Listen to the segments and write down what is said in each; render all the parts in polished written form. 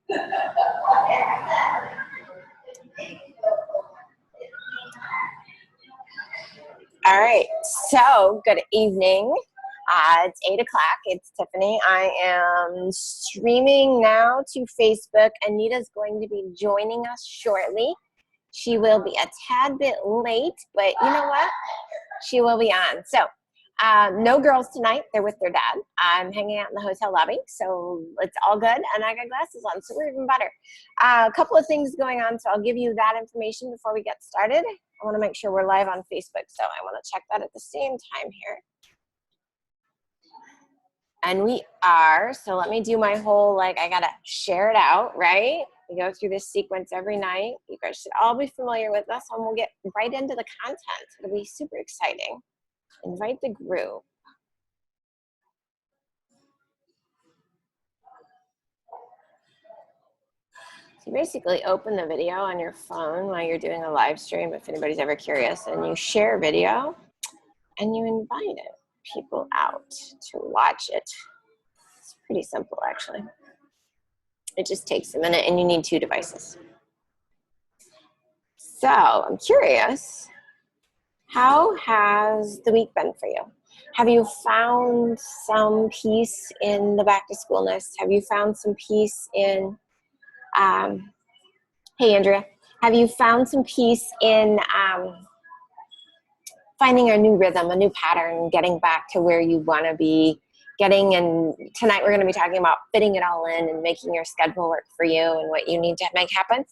All right, so good evening. It's 8 o'clock. It's Tiffany. I am streaming now to Facebook. Anita's going to be joining us shortly. She will be a tad bit late, but you know what? She will be on. So no girls tonight. They're with their dad. I'm hanging out in the hotel lobby, so it's all good. And I got glasses on, so we're even better. A couple of things going on, so I'll give you that information before we get started. I want to make sure we're live on Facebook, so I want to check that at the same time here. And we are, so let me do my whole, like, I got to share it out, right? We go through this sequence every night. You guys should all be familiar with this, and we'll get right into the content. It'll be super exciting. Invite the group. So you basically open the video on your phone while you're doing a live stream, if anybody's ever curious, and you share video, and you invite people out to watch it. It's pretty simple, actually. It just takes a minute, and you need 2 devices. So I'm curious, how has the week been for you? Have you found some peace in the back to schoolness? Have you found some peace in, hey Andrea, have you found some peace in finding a new rhythm, a new pattern, getting back to where you want to be getting? And tonight we're going to be talking about fitting it all in and making your schedule work for you and what you need to make happen.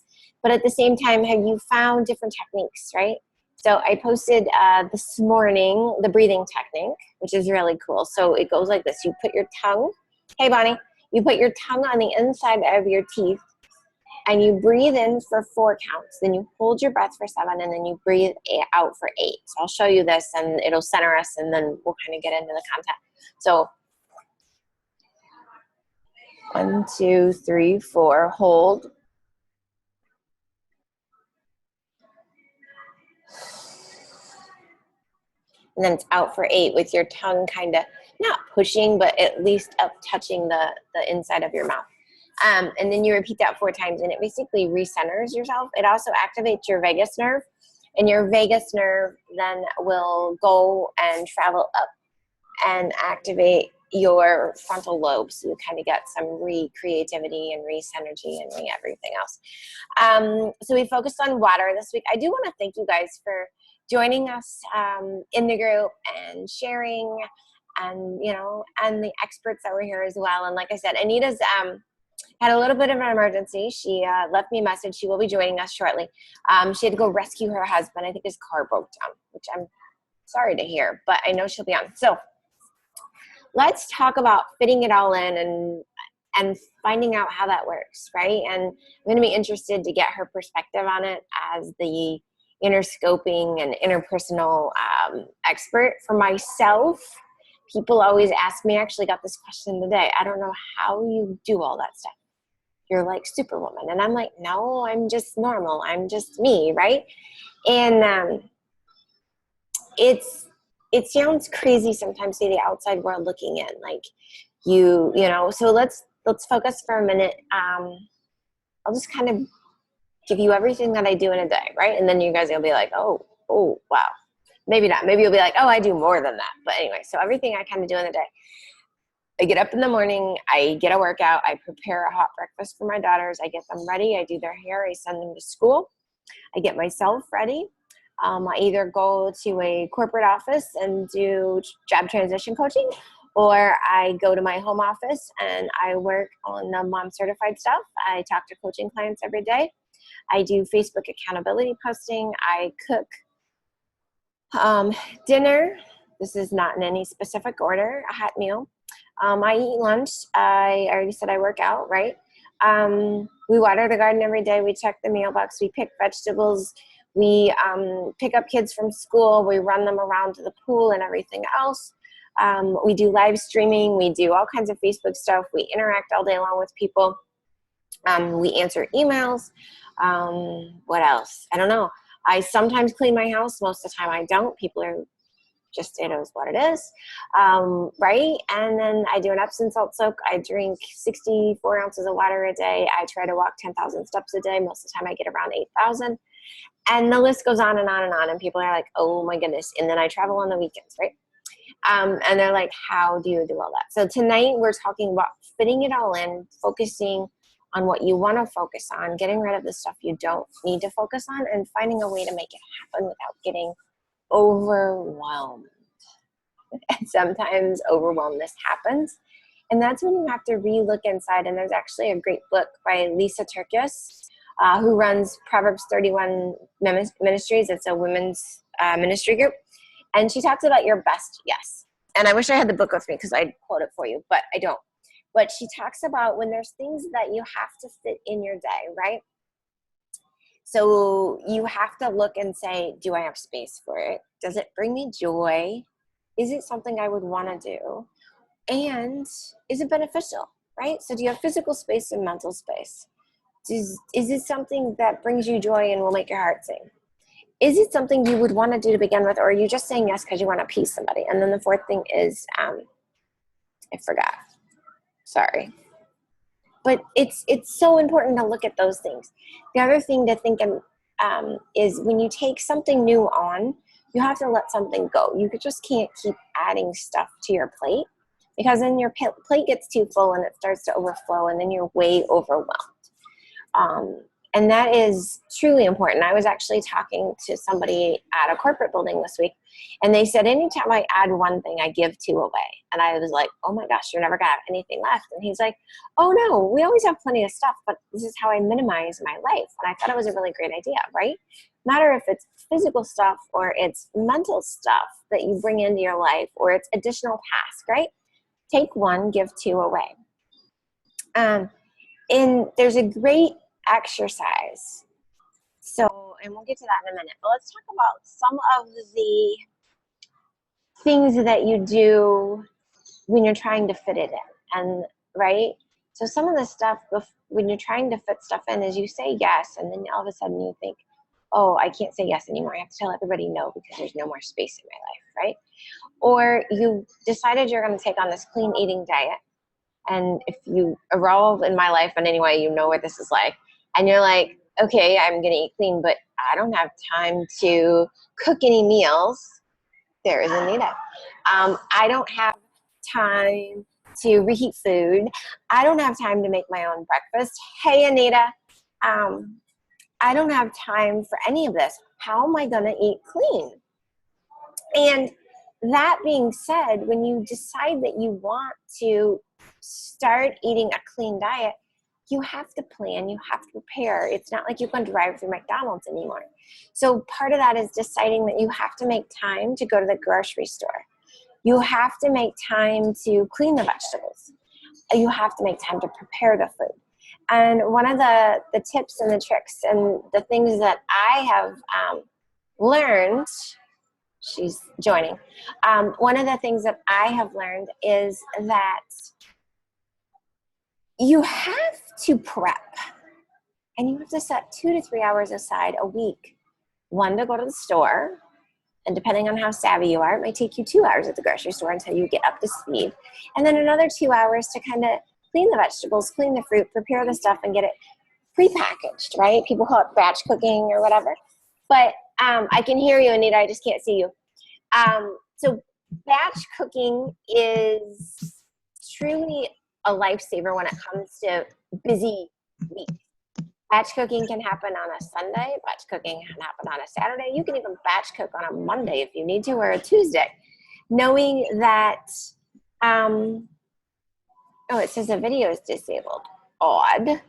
But at the same time, have you found different techniques, right? So I posted this morning the breathing technique, which is really cool. So it goes like this. You put your tongue, hey Bonnie, you put your tongue on the inside of your teeth and you breathe in for 4 counts. Then you hold your breath for 7 and then you breathe out for 8. So I'll show you this and it'll center us and then we'll kind of get into the content. So 1, 2, 3, 4, hold. And then it's out for 8 with your tongue kind of not pushing, but at least up touching the inside of your mouth. And then you repeat that 4 times and it basically recenters yourself. It also activates your vagus nerve, and your vagus nerve then will go and travel up and activate your frontal lobe. So you kind of get some re-creativity and re-synergy and re-everything else. So we focused on water this week. I do want to thank you guys for joining us in the group and sharing, and you know, and the experts that were here as well. And like I said, Anita's had a little bit of an emergency. She left me a message. She will be joining us shortly. She had to go rescue her husband. I think his car broke down, which I'm sorry to hear, but I know she'll be on. So let's talk about fitting it all in and finding out how that works, right? And I'm going to be interested to get her perspective on it as the inner scoping and interpersonal expert. For myself, people always ask me, I actually got this question today, I don't know how you do all that stuff. You're like Superwoman. And I'm like, no, I'm just normal. I'm just me, right? And it sounds crazy sometimes to the outside world looking in, like you know, so let's focus for a minute. I'll just kind of give you everything that I do in a day, right? And then you guys will be like, oh, wow. Maybe not. Maybe you'll be like, oh, I do more than that. But anyway, so everything I kind of do in the day. I get up in the morning, I get a workout, I prepare a hot breakfast for my daughters, I get them ready, I do their hair, I send them to school, I get myself ready. I either go to a corporate office and do job transition coaching, or I go to my home office and I work on the mom certified stuff. I talk to coaching clients every day. I do Facebook accountability posting. I cook dinner. This is not in any specific order, a hot meal. I eat lunch. I already said I work out, right? We water the garden every day. We check the mailbox. We pick vegetables. We pick up kids from school. We run them around to the pool and everything else. We do live streaming. We do all kinds of Facebook stuff. We interact all day long with people. We answer emails. What else? I don't know. I sometimes clean my house. Most of the time I don't. People are just, it is what it is. Right. And then I do an Epsom salt soak. I drink 64 ounces of water a day. I try to walk 10,000 steps a day. Most of the time I get around 8,000. And the list goes on and on and on. And people are like, oh my goodness. And then I travel on the weekends, right? And they're like, how do you do all that? So tonight we're talking about fitting it all in, focusing on what you want to focus on, getting rid of the stuff you don't need to focus on, and finding a way to make it happen without getting overwhelmed. And sometimes overwhelmness happens. And that's when you have to re-look inside. And there's actually a great book by Lisa Turkis, who runs Proverbs 31 Ministries. It's a women's ministry group. And she talks about your best yes. And I wish I had the book with me because I'd quote it for you, but I don't. But she talks about when there's things that you have to fit in your day, right? So you have to look and say, do I have space for it? Does it bring me joy? Is it something I would want to do? And is it beneficial, right? So do you have physical space and mental space? Is it something that brings you joy and will make your heart sing? Is it something you would want to do to begin with, or are you just saying yes because you want to please somebody? And then the fourth thing is, I forgot. Sorry. But it's so important to look at those things. The other thing to think is when you take something new on, you have to let something go. You just can't keep adding stuff to your plate, because then your plate gets too full and it starts to overflow, and then you're way overwhelmed. And that is truly important. I was actually talking to somebody at a corporate building this week, and they said, anytime I add one thing, I give two away. And I was like, oh my gosh, you're never gonna have anything left. And he's like, oh no, we always have plenty of stuff, but this is how I minimize my life. And I thought it was a really great idea, right? No matter if it's physical stuff or it's mental stuff that you bring into your life, or it's additional tasks, right? Take one, give two away. And there's a great exercise. So, and we'll get to that in a minute, but let's talk about some of the things that you do when you're trying to fit it in. And right, so some of the stuff when you're trying to fit stuff in is you say yes, and then all of a sudden you think, oh, I can't say yes anymore, I have to tell everybody no because there's no more space in my life, right? Or you decided you're going to take on this clean eating diet, and if you evolve in my life in any way, you know what this is like. And you're like, okay, I'm going to eat clean, but I don't have time to cook any meals. There is Anita. I don't have time to reheat food. I don't have time to make my own breakfast. Hey, Anita, I don't have time for any of this. How am I going to eat clean? And that being said, when you decide that you want to start eating a clean diet, you have to plan, you have to prepare. It's not like you can drive through McDonald's anymore. So part of that is deciding that you have to make time to go to the grocery store. You have to make time to clean the vegetables. You have to make time to prepare the food. And one of the tips and the tricks and the things that I have learned, she's joining. One of the things that I have learned is that you have to prep, and you have to set 2 to 3 hours aside a week. One, to go to the store, and depending on how savvy you are, it might take you 2 hours at the grocery store until you get up to speed. And then another 2 hours to kind of clean the vegetables, clean the fruit, prepare the stuff, and get it prepackaged, right? People call it batch cooking or whatever. But I can hear you, Anita. I just can't see you. So batch cooking is truly a lifesaver when it comes to busy weeks. Batch cooking can happen on a Sunday. Batch cooking can happen on a Saturday. You can even batch cook on a Monday if you need to, or a Tuesday. Knowing that, oh, it says the video is disabled. Odd.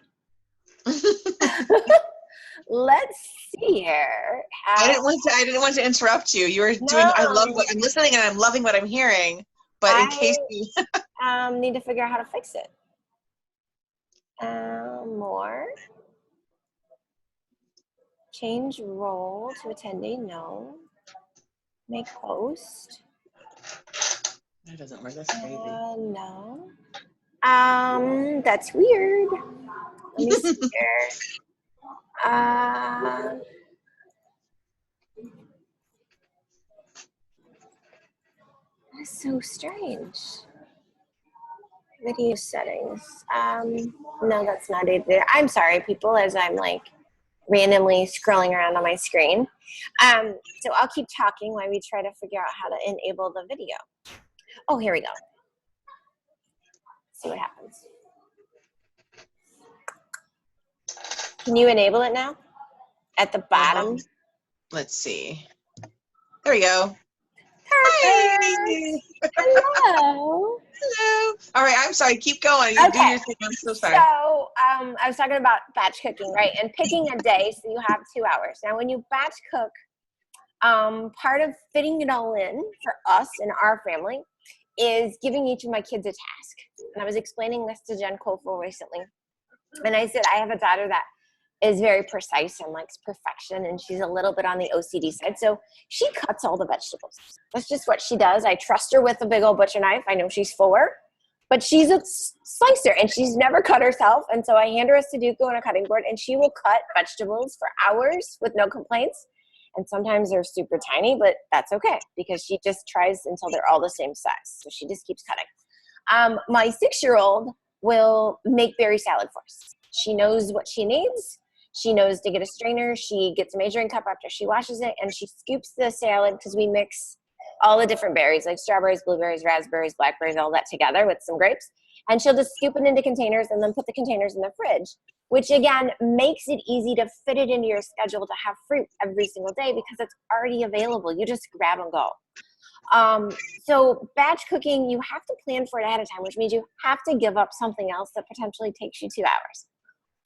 Let's see here. I didn't want to interrupt you. You were doing. I'm listening and I'm loving what I'm hearing. But in case you need to figure out how to fix it. More. Change role to attendee. No. Make host. That doesn't work. That's crazy. No. That's weird. Let me see here. is so strange. Video settings. No, that's not it there. I'm sorry, people, as I'm like randomly scrolling around on my screen. So I'll keep talking while we try to figure out how to enable the video. Oh, here we go. Let's see what happens. Can you enable it now? At the bottom? Let's see. There we go. Perfect. Hello. Hello. All right, I'm sorry. Keep going. You do your thing. I'm so sorry. So I was talking about batch cooking, right? And picking a day so you have 2 hours. Now, when you batch cook, part of fitting it all in for us and our family is giving each of my kids a task. And I was explaining this to Jen Kofel recently. And I said, I have a daughter that is very precise and likes perfection, and she's a little bit on the OCD side. So she cuts all the vegetables. That's just what she does. I trust her with a big old butcher knife. I know she's 4, but she's a slicer, and she's never cut herself. And so I hand her a Sudoku and a cutting board, and she will cut vegetables for hours with no complaints. And sometimes they're super tiny, but that's okay because she just tries until they're all the same size. So she just keeps cutting. My 6-year-old will make berry salad for us. She knows what she needs. She knows to get a strainer. She gets a measuring cup after she washes it, and she scoops the salad because we mix all the different berries like strawberries, blueberries, raspberries, blackberries, all that together with some grapes. And she'll just scoop it into containers and then put the containers in the fridge, which again makes it easy to fit it into your schedule to have fruit every single day because it's already available. You just grab and go. So batch cooking, you have to plan for it ahead of time, which means you have to give up something else that potentially takes you 2 hours.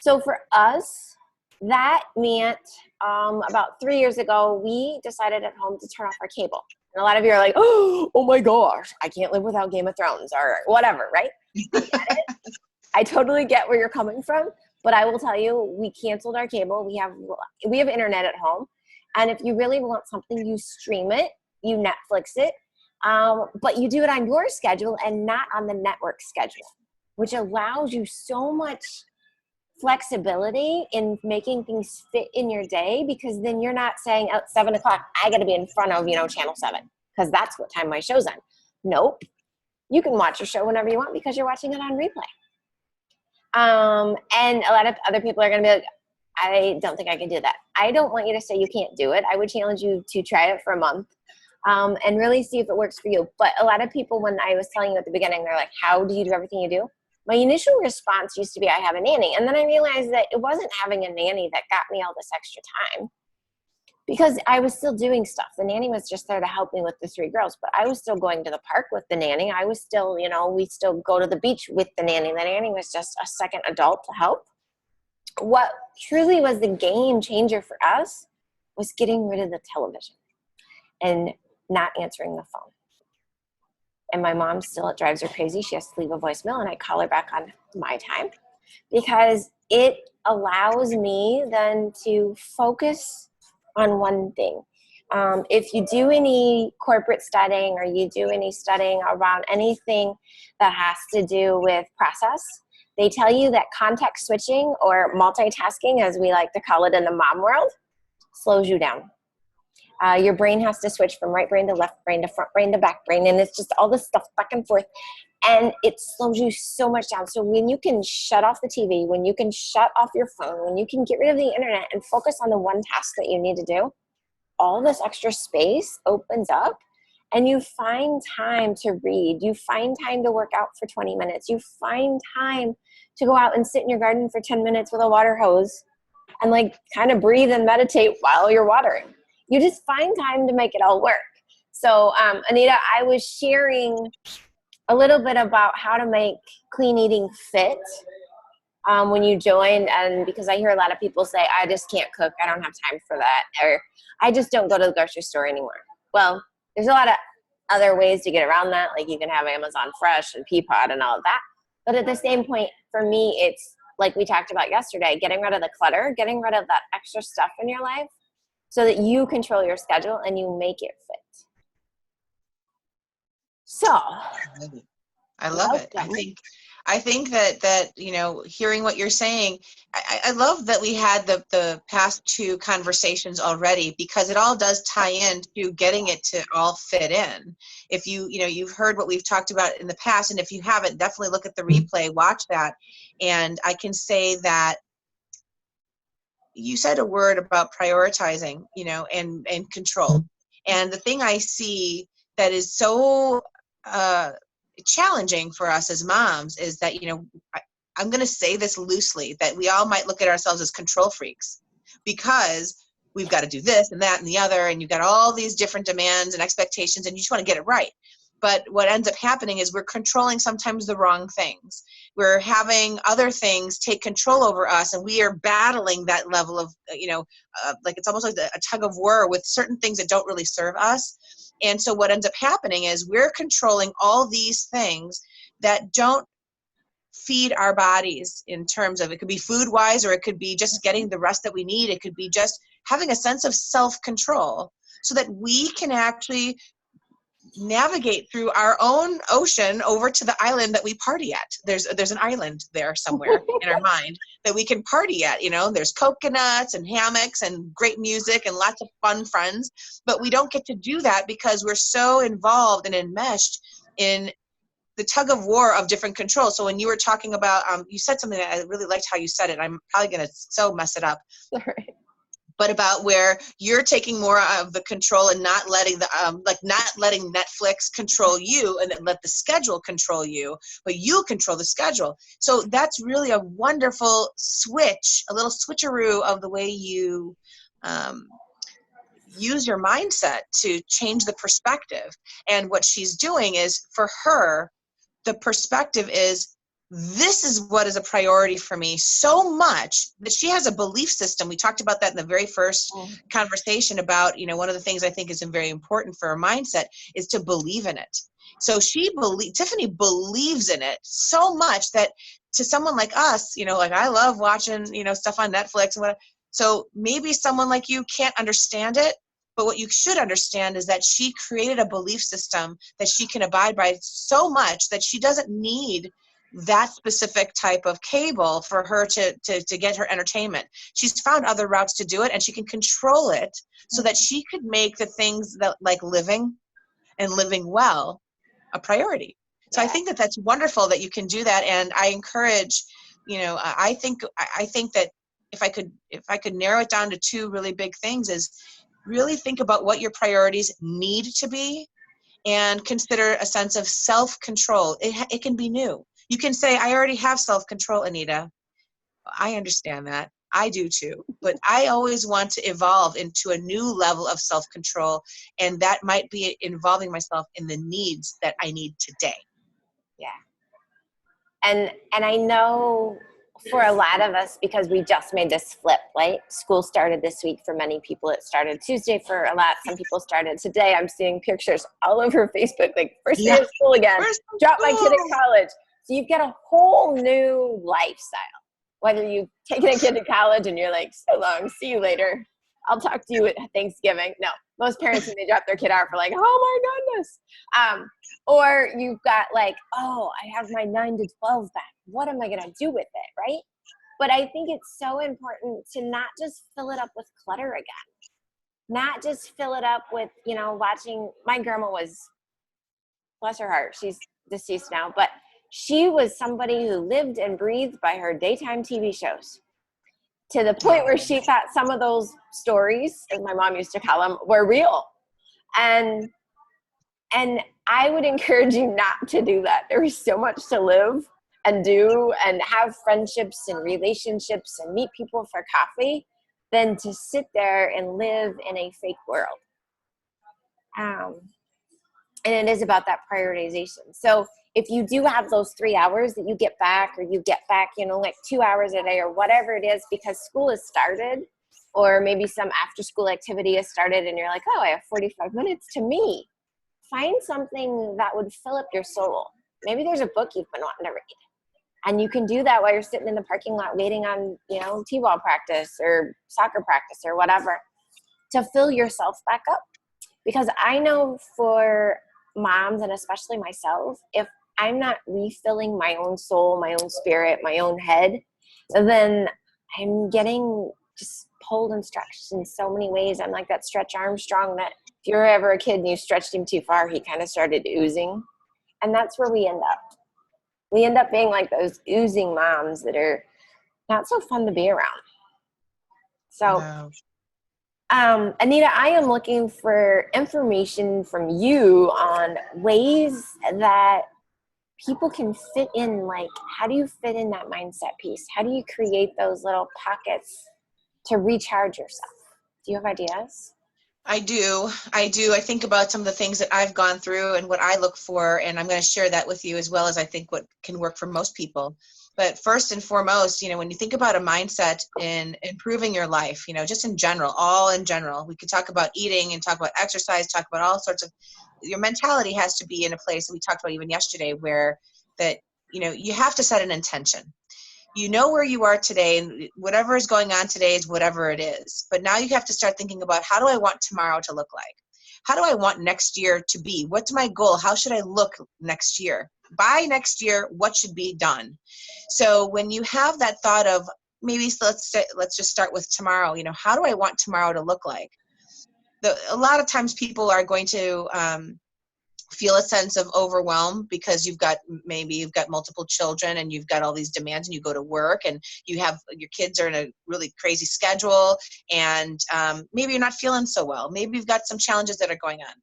So for us, that meant about 3 years ago, we decided at home to turn off our cable. And a lot of you are like, oh my gosh, I can't live without Game of Thrones or whatever, right? I get it. I totally get where you're coming from. But I will tell you, we canceled our cable. We have internet at home. And if you really want something, you stream it, you Netflix it. But you do it on your schedule and not on the network schedule, which allows you so much flexibility in making things fit in your day, because then you're not saying at 7 o'clock, I got to be in front of, channel 7 because that's what time my show's on. Nope. You can watch your show whenever you want because you're watching it on replay. And a lot of other people are going to be like, I don't think I can do that. I don't want you to say you can't do it. I would challenge you to try it for a month and really see if it works for you. But a lot of people, when I was telling you at the beginning, they're like, how do you do everything you do? My initial response used to be, I have a nanny. And then I realized that it wasn't having a nanny that got me all this extra time because I was still doing stuff. The nanny was just there to help me with the 3 girls, but I was still going to the park with the nanny. I was still, we still go to the beach with the nanny. The nanny was just a second adult to help. What truly was the game changer for us was getting rid of the television and not answering the phone. And my mom still, it drives her crazy. She has to leave a voicemail and I call her back on my time because it allows me then to focus on one thing. If you do any corporate studying or you do any studying around anything that has to do with process, they tell you that context switching or multitasking, as we like to call it in the mom world, slows you down. Your brain has to switch from right brain to left brain to front brain to back brain, and it's just all this stuff back and forth, and it slows you so much down. So when you can shut off the TV, when you can shut off your phone, when you can get rid of the internet and focus on the one task that you need to do, all this extra space opens up, and you find time to read. You find time to work out for 20 minutes. You find time to go out and sit in your garden for 10 minutes with a water hose and kind of breathe and meditate while you're watering. You just find time to make it all work. So, Anita, I was sharing a little bit about how to make clean eating fit when you joined, and because I hear a lot of people say, I just can't cook, I don't have time for that, or I just don't go to the grocery store anymore. Well, there's a lot of other ways to get around that, like you can have Amazon Fresh and Peapod and all of that. But at the same point, for me, it's like we talked about yesterday, getting rid of the clutter, getting rid of that extra stuff in your life, so that you control your schedule and you make it fit. So, I love it. I think that hearing what you're saying, I love that we had the past two conversations already, because it all does tie into getting it to all fit in. If you've heard what we've talked about in the past, and if you haven't, definitely look at the replay, watch that. And I can say that you said a word about prioritizing, and control. And the thing I see that is so challenging for us as moms is that, I'm going to say this loosely, that we all might look at ourselves as control freaks, because we've got to do this and that and the other, and you've got all these different demands and expectations, and you just want to get it right. But what ends up happening is we're controlling sometimes the wrong things. We're having other things take control over us, and we are battling that level of, like it's almost like a tug of war with certain things that don't really serve us. And so what ends up happening is we're controlling all these things that don't feed our bodies, in terms of, it could be food wise, or it could be just getting the rest that we need. It could be just having a sense of self-control, so that we can actually navigate through our own ocean over to the island that we party at. There's an island there somewhere in our mind that we can party at. There's coconuts and hammocks and great music and lots of fun friends, but we don't get to do that because we're so involved and enmeshed in the tug of war of different controls. So when you were talking about, you said something that I really liked how you said it. I'm probably going to so mess it up. Sorry. But about where you're taking more of the control and not letting not letting Netflix control you, and then let the schedule control you, but you control the schedule. So that's really a wonderful switch, a little switcheroo of the way you use your mindset to change the perspective. And what she's doing is, for her, the perspective is, this is what is a priority for me, so much that she has a belief system. We talked about that in the very first conversation about, one of the things I think is very important for her mindset is to believe in it. So Tiffany believes in it so much that, to someone like us, like I love watching, stuff on Netflix and whatever. So maybe someone like you can't understand it, but what you should understand is that she created a belief system that she can abide by so much that she doesn't need that specific type of cable for her to get her entertainment. She's found other routes to do it, and she can control it so that she could make the things that, like living and living well, a priority. So I think that that's wonderful that you can do that. And I encourage, I think that if I could narrow it down to two really big things, is really think about what your priorities need to be, and consider a sense of self-control. It can be new. You can say, I already have self-control, Anita. I understand that. I do too. But I always want to evolve into a new level of self-control, and that might be involving myself in the needs that I need today. Yeah. And I know for a lot of us, because we just made this flip, right? School started this week for many people. It started Tuesday for a lot. Some people started today. I'm seeing pictures all over Facebook, like first day of school again, dropped my kid at college. So you've got a whole new lifestyle. Whether you've taken a kid to college and you're like, so long, see you later. I'll talk to you at Thanksgiving. No, most parents, when they drop their kid off, are like, oh my goodness. Or you've got like, oh, I have my 9 to 12 back. What am I going to do with it, right? But I think it's so important to not just fill it up with clutter again. Not just fill it up with, watching. My grandma was, bless her heart, she's deceased now, but she was somebody who lived and breathed by her daytime TV shows, to the point where she thought some of those stories, as my mom used to call them, were real. And I would encourage you not to do that. There is so much to live and do and have friendships and relationships and meet people for coffee than to sit there and live in a fake world. And it is about that prioritization. So if you do have those 3 hours that you get back, or you get back, like 2 hours a day or whatever it is, because school has started, or maybe some after school activity has started and you're like, oh, I have 45 minutes to me. Find something that would fill up your soul. Maybe there's a book you've been wanting to read, and you can do that while you're sitting in the parking lot waiting on, t-ball practice or soccer practice or whatever, to fill yourself back up. Because I know for moms, and especially myself, if I'm not refilling my own soul, my own spirit, my own head, then I'm getting just pulled and stretched in so many ways. I'm like that Stretch Armstrong that if you're ever a kid and you stretched him too far, he kind of started oozing. And that's where we end up. We end up being like those oozing moms that are not so fun to be around. So, No. Anita, I am looking for information from you on ways that people can fit in. Like, how do you fit in that mindset piece? How do you create those little pockets to recharge yourself? Do you have ideas? I do. I do. I think about some of the things that I've gone through and what I look for, and I'm going to share that with you as well as I think what can work for most people. But first and foremost, when you think about a mindset in improving your life, just in general, all in general, we could talk about eating and talk about exercise, talk about all sorts of, your mentality has to be in a place that we talked about even yesterday where that, you have to set an intention. You know where you are today, and whatever is going on today is whatever it is. But now you have to start thinking about, how do I want tomorrow to look like? How do I want next year to be? What's my goal? How should I look next year? By next year, what should be done? So when you have that thought of, maybe let's just start with tomorrow. How do I want tomorrow to look like? A lot of times people are going to feel a sense of overwhelm because you've got multiple children and you've got all these demands, and you go to work and your kids are in a really crazy schedule, and maybe you're not feeling so well. Maybe you've got some challenges that are going on.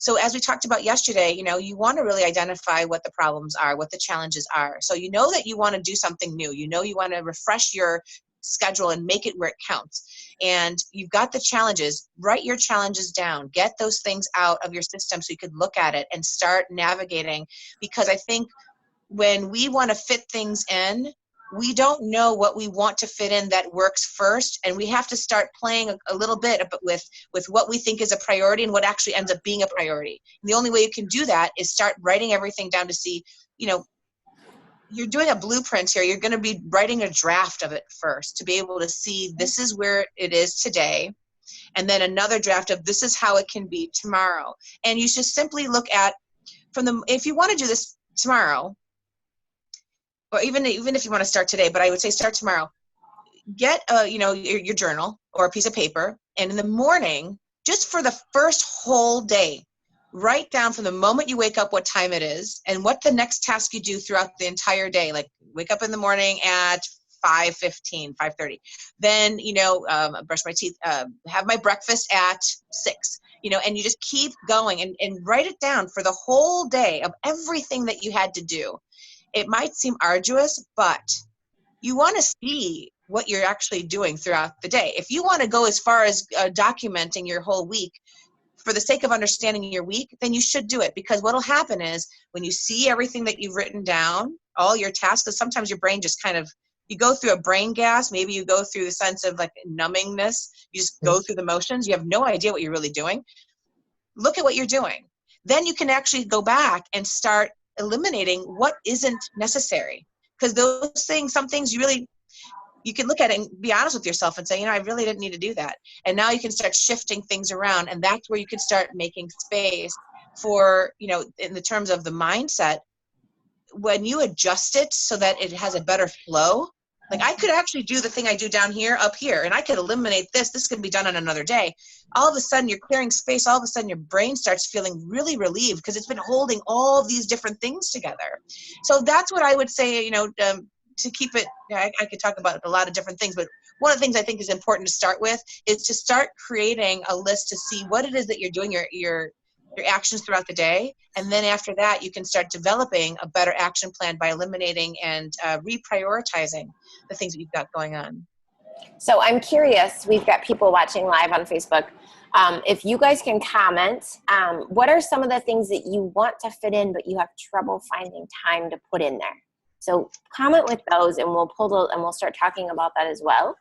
So as we talked about yesterday, you want to really identify what the problems are, what the challenges are. So you know that you want to do something new. You want to refresh your schedule and make it where it counts. And you've got the challenges. Write your challenges down. Get those things out of your system so you could look at it and start navigating. Because I think when we want to fit things in, we don't know what we want to fit in that works first, and we have to start playing a little bit with what we think is a priority and what actually ends up being a priority. And the only way you can do that is start writing everything down to see, you're doing a blueprint here. You're going to be writing a draft of it first to be able to see this is where it is today, and then another draft of this is how it can be tomorrow. And you should simply look at if you want to do this tomorrow, or even if you want to start today, but I would say start tomorrow. Get your journal or a piece of paper, and in the morning, just for the first whole day, write down from the moment you wake up what time it is and what the next task you do throughout the entire day. Like, wake up in the morning at 5:15, 5:30. Then, brush my teeth, have my breakfast at 6, and you just keep going and write it down for the whole day of everything that you had to do. It might seem arduous, but you want to see what you're actually doing throughout the day. If you want to go as far as documenting your whole week for the sake of understanding your week, then you should do it. Because what will happen is when you see everything that you've written down, all your tasks, because sometimes your brain just you go through a brain gas, maybe you go through the sense of like numbingness, you just go through the motions, you have no idea what you're really doing. Look at what you're doing. Then you can actually go back and start eliminating what isn't necessary. Because those things, some things you can look at it and be honest with yourself and say, I really didn't need to do that. And now you can start shifting things around, and that's where you can start making space for, in the terms of the mindset, when you adjust it so that it has a better flow. Like, I could actually do the thing I do down here up here, and I could eliminate this. This can be done on another day. All of a sudden, you're clearing space. All of a sudden, your brain starts feeling really relieved because it's been holding all of these different things together. So that's what I would say, to keep it, I could talk about a lot of different things, but one of the things I think is important to start with is to start creating a list to see what it is that you're doing, your actions throughout the day. And then after that, you can start developing a better action plan by eliminating and reprioritizing the things that you've got going on. So I'm curious, we've got people watching live on Facebook. If you guys can comment, what are some of the things that you want to fit in, but you have trouble finding time to put in there? So comment with those, and we'll pull those, and we'll start talking about that as well.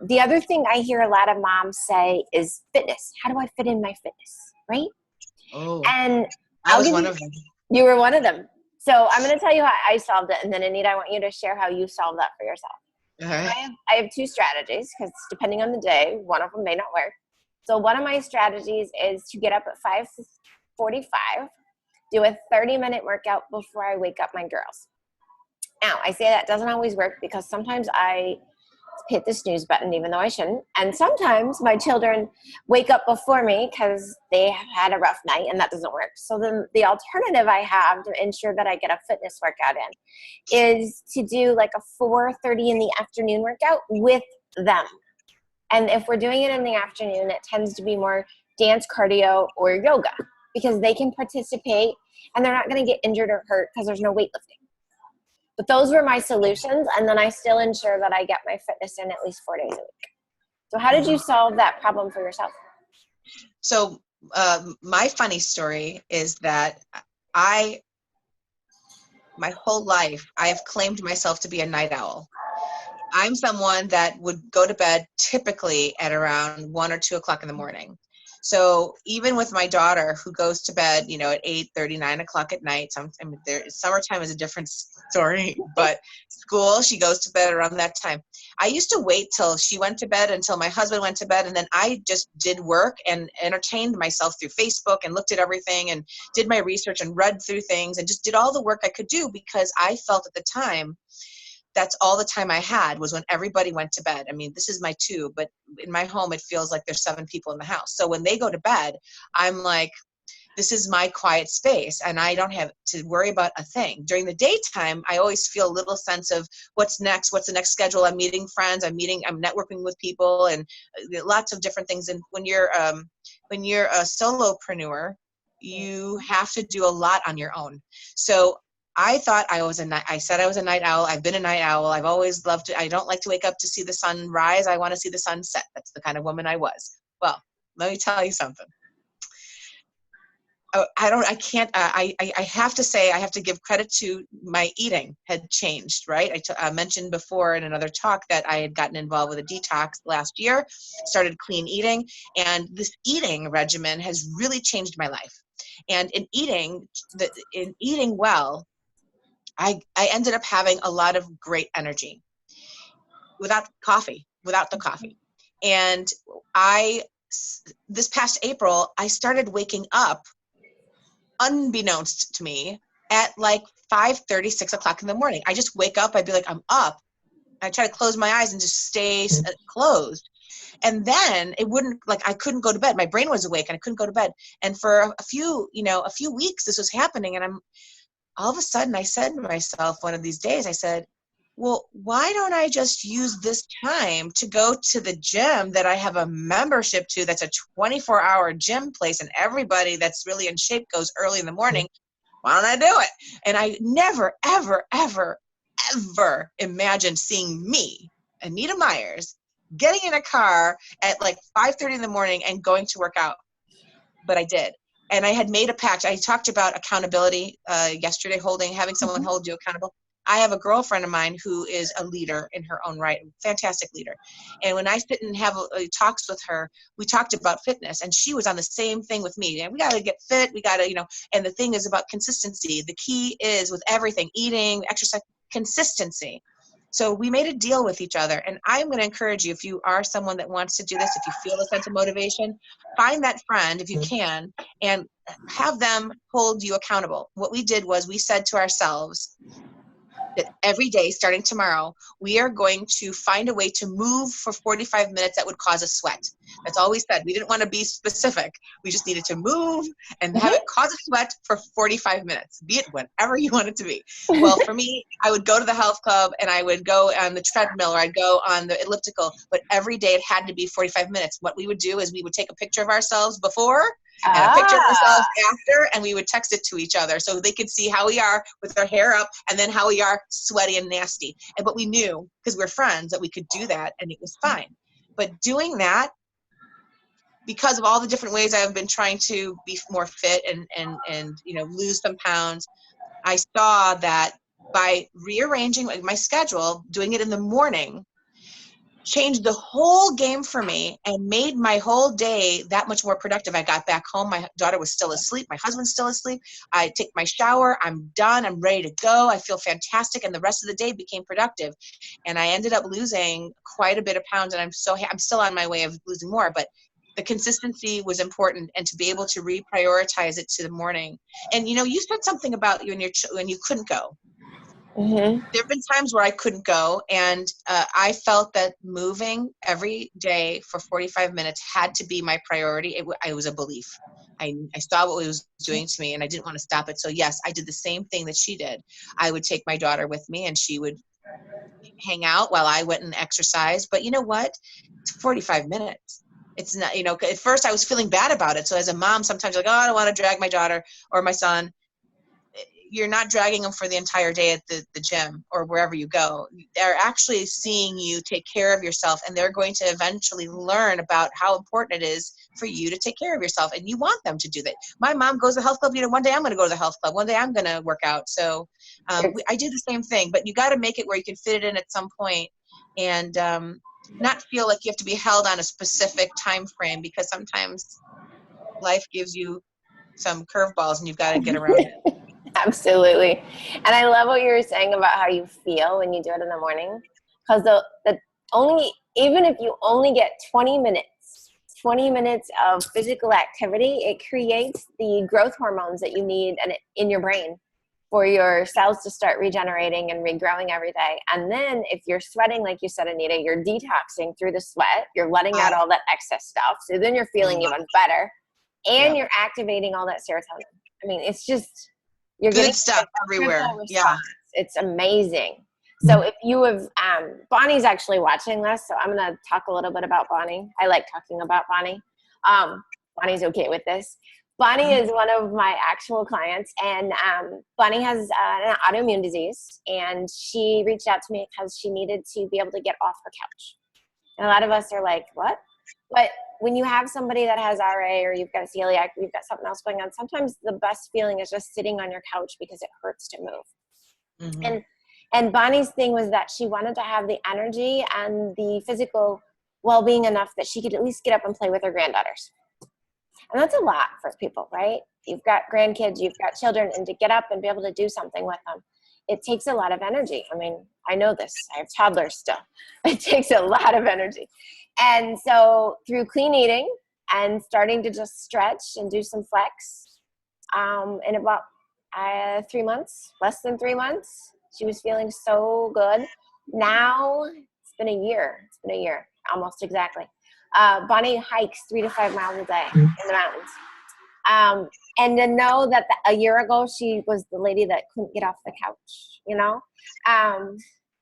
The other thing I hear a lot of moms say is fitness. How do I fit in my fitness, right? Oh, And I was one of them. You were one of them. So I'm going to tell you how I solved it, and then Anita, I want you to share how you solved that for yourself. Uh-huh. I have two strategies, because depending on the day, one of them may not work. So one of my strategies is to get up at 5:45 do a 30-minute workout before I wake up my girls. Now, I say that doesn't always work because sometimes I hit the snooze button even though I shouldn't. And sometimes my children wake up before me because they have had a rough night and that doesn't work. So then the alternative I have to ensure that I get a fitness workout in is to do like a 4:30 in the afternoon workout with them. And if we're doing it in the afternoon, it tends to be more dance, cardio, or yoga because they can participate and they're not going to get injured or hurt because there's no weightlifting. But those were my solutions, and then I still ensure that I get my fitness in at least 4 days a week. So how did you solve that problem for yourself? So my funny story is that my whole life, I have claimed myself to be a night owl. I'm someone that would go to bed typically at around 1 or 2 o'clock in the morning. So even with my daughter who goes to bed, at 8:30, 9 o'clock at night, summertime is a different story, but school, she goes to bed around that time. I used to wait till she went to bed, until my husband went to bed, and then I just did work and entertained myself through Facebook and looked at everything and did my research and read through things and just did all the work I could do because I felt at the time that's all the time I had was when everybody went to bed. I mean, this is my 2, but in my home, it feels like there's 7 people in the house. So when they go to bed, I'm like, this is my quiet space and I don't have to worry about a thing. During the daytime, I always feel a little sense of what's next, what's the next schedule. I'm meeting friends, I'm networking with people and lots of different things. And when you're a solopreneur, you have to do a lot on your own. So I thought I said I was a night owl. I've been a night owl. I've always loved to, I don't like to wake up to see the sun rise. I want to see the sun set. That's the kind of woman I was. Well, let me tell you something. I have to say, I have to give credit to my eating had changed, right? I mentioned before in another talk that I had gotten involved with a detox last year, started clean eating, and this eating regimen has really changed my life. And in eating well, I ended up having a lot of great energy without the coffee. And this past April, I started waking up unbeknownst to me at like 5:30, 6 o'clock in the morning. I just wake up. I'd be like, I'm up. I try to close my eyes and just stay closed. And then it wouldn't, I couldn't go to bed. My brain was awake and I couldn't go to bed. And for a few weeks, this was happening. And all of a sudden I said to myself one of these days, I said, well, why don't I just use this time to go to the gym that I have a membership to that's a 24-hour gym place and everybody that's really in shape goes early in the morning? Why don't I do it? And I never, ever, ever, ever imagined seeing me, Anita Myers, getting in a car at like 5:30 in the morning and going to work out. But I did. And I had made a pact. I talked about accountability yesterday, having someone hold you accountable. I have a girlfriend of mine who is a leader in her own right, fantastic leader. And when I sit and have talks with her, we talked about fitness, and she was on the same thing with me. And we got to get fit. We got to, and the thing is about consistency. The key is with everything, eating, exercise, consistency. So we made a deal with each other, and I'm going to encourage you, if you are someone that wants to do this, if you feel a sense of motivation, find that friend if you can, and have them hold you accountable. What we did was we said to ourselves that every day starting tomorrow, we are going to find a way to move for 45 minutes that would cause a sweat. That's all we said. We didn't want to be specific. We just needed to move and have it cause a sweat for 45 minutes, be it whatever you want it to be. Well, for me, I would go to the health club and I would go on the treadmill or I'd go on the elliptical, but every day it had to be 45 minutes. What we would do is we would take a picture of ourselves before and a picture of ourselves after, and we would text it to each other so they could see how we are with our hair up and then how we are sweaty and nasty. But we knew, because we're friends, that we could do that and it was fine. But doing that, because of all the different ways I've been trying to be more fit and lose some pounds, I saw that by rearranging my schedule, doing it in the morning, changed the whole game for me and made my whole day that much more productive. I got back home. My daughter was still asleep. My husband's still asleep. I take my shower. I'm done. I'm ready to go. I feel fantastic. And the rest of the day became productive. And I ended up losing quite a bit of pounds. And I'm still on my way of losing more. But The consistency was important, and to be able to reprioritize it to the morning. And you said something about when you couldn't go. Mm-hmm. There have been times where I couldn't go, and I felt that moving every day for 45 minutes had to be my priority. It was a belief. I saw what it was doing to me, and I didn't want to stop it. So yes, I did the same thing that she did. I would take my daughter with me, and she would hang out while I went and exercised. But you know what? It's 45 minutes. It's not, at first I was feeling bad about it. So as a mom, sometimes you're like, oh, I don't want to drag my daughter or my son. You're not dragging them for the entire day at the gym or wherever you go. They're actually seeing you take care of yourself, and they're going to eventually learn about how important it is for you to take care of yourself. And you want them to do that. My mom goes to the health club. One day I'm going to go to the health club. One day I'm going to work out. So I do the same thing, but you got to make it where you can fit it in at some point, and not feel like you have to be held on a specific time frame, because sometimes life gives you some curveballs and you've got to get around it. Absolutely. And I love what you were saying about how you feel when you do it in the morning. Because even if you only get 20 minutes of physical activity, it creates the growth hormones that you need in your brain for your cells to start regenerating and regrowing every day. And then if you're sweating, like you said, Anita, you're detoxing through the sweat. You're letting out all that excess stuff. So then you're feeling even better. And you're activating all that serotonin. I mean, it's just... You're good getting stuff everywhere. Yeah. It's amazing. So if you have, Bonnie's actually watching this, so I'm going to talk a little bit about Bonnie. I like talking about Bonnie. Bonnie's okay with this. Bonnie is one of my actual clients, and Bonnie has an autoimmune disease, and she reached out to me because she needed to be able to get off her couch. And a lot of us are like, what? But when you have somebody that has RA, or you've got a celiac, or you've got something else going on, sometimes the best feeling is just sitting on your couch because it hurts to move. Mm-hmm. And Bonnie's thing was that she wanted to have the energy and the physical well-being enough that she could at least get up and play with her granddaughters. And that's a lot for people, right? You've got grandkids, you've got children, and to get up and be able to do something with them, it takes a lot of energy. I mean, I know this. I have toddlers still. It takes a lot of energy. And so through clean eating and starting to just stretch and do some flex, in about 3 months, less than 3 months, she was feeling so good. Now it's been a year, almost exactly. Bonnie hikes 3 to 5 miles a day in the mountains. And to know that a year ago, she was the lady that couldn't get off the couch,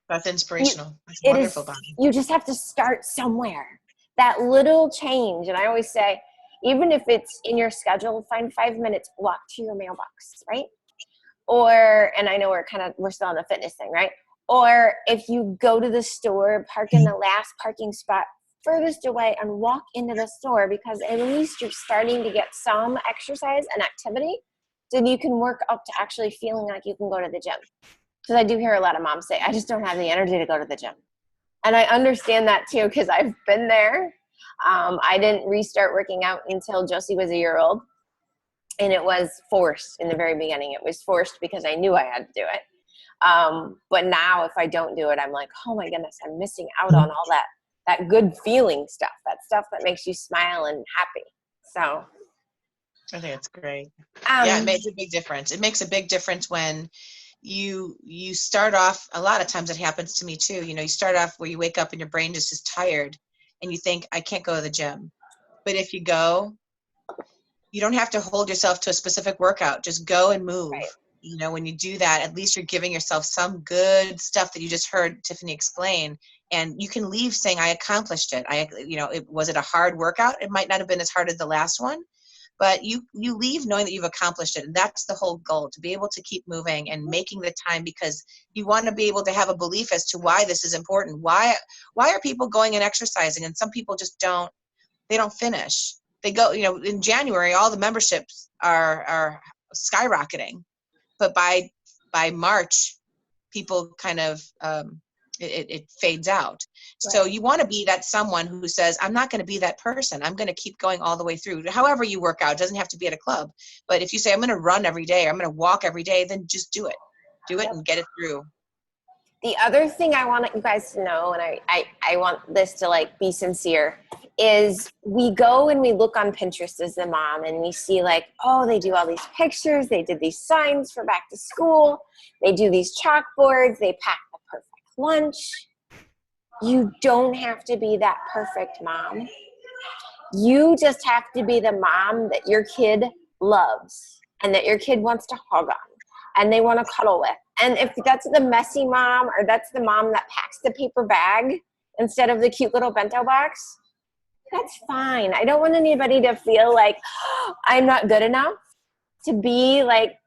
That's inspirational. That's wonderful, Bonnie. You just have to start somewhere. That little change. And I always say, even if it's in your schedule, find 5 minutes, walk to your mailbox, right? Or, and I know we're still on the fitness thing, right? Or if you go to the store, park in the last parking spot furthest away and walk into the store, because at least you're starting to get some exercise and activity, so you can work up to actually feeling like you can go to the gym. Because I do hear a lot of moms say, I just don't have the energy to go to the gym. And I understand that too, because I've been there. I didn't restart working out until Josie was a year old. And it was forced in the very beginning. It was forced because I knew I had to do it. But now if I don't do it, I'm like, oh my goodness, I'm missing out on all that good feeling stuff, that stuff that makes you smile and happy. So I think it's great. Yeah, it makes a big difference. It makes a big difference when you start off. A lot of times it happens to me too. You start off where you wake up and your brain just is tired and you think, I can't go to the gym. But if you go, you don't have to hold yourself to a specific workout. Just go and move. Right. When you do that, at least you're giving yourself some good stuff that you just heard Tiffany explain. And you can leave saying, I accomplished it. Was it a hard workout? It might not have been as hard as the last one, but you leave knowing that you've accomplished it. And that's the whole goal, to be able to keep moving and making the time, because you want to be able to have a belief as to why this is important. Why are people going and exercising? And some people just don't finish. They go, in January, all the memberships are skyrocketing, but by March, people kind of, it fades out. Right. So you want to be that someone who says, I'm not going to be that person. I'm going to keep going all the way through. However you work out, it doesn't have to be at a club. But if you say, I'm going to run every day, or I'm going to walk every day, then just do it. Do it and get it through. The other thing I want you guys to know, and I want this to be sincere. is we go and we look on Pinterest as the mom and we see like, oh, they do all these pictures. They did these signs for back to school. They do these chalkboards. They pack the perfect lunch. You don't have to be that perfect mom. You just have to be the mom that your kid loves and that your kid wants to hug on and they want to cuddle with. And if that's the messy mom or that's the mom that packs the paper bag instead of the cute little bento box, that's fine. I don't want anybody to feel like I'm not good enough to be like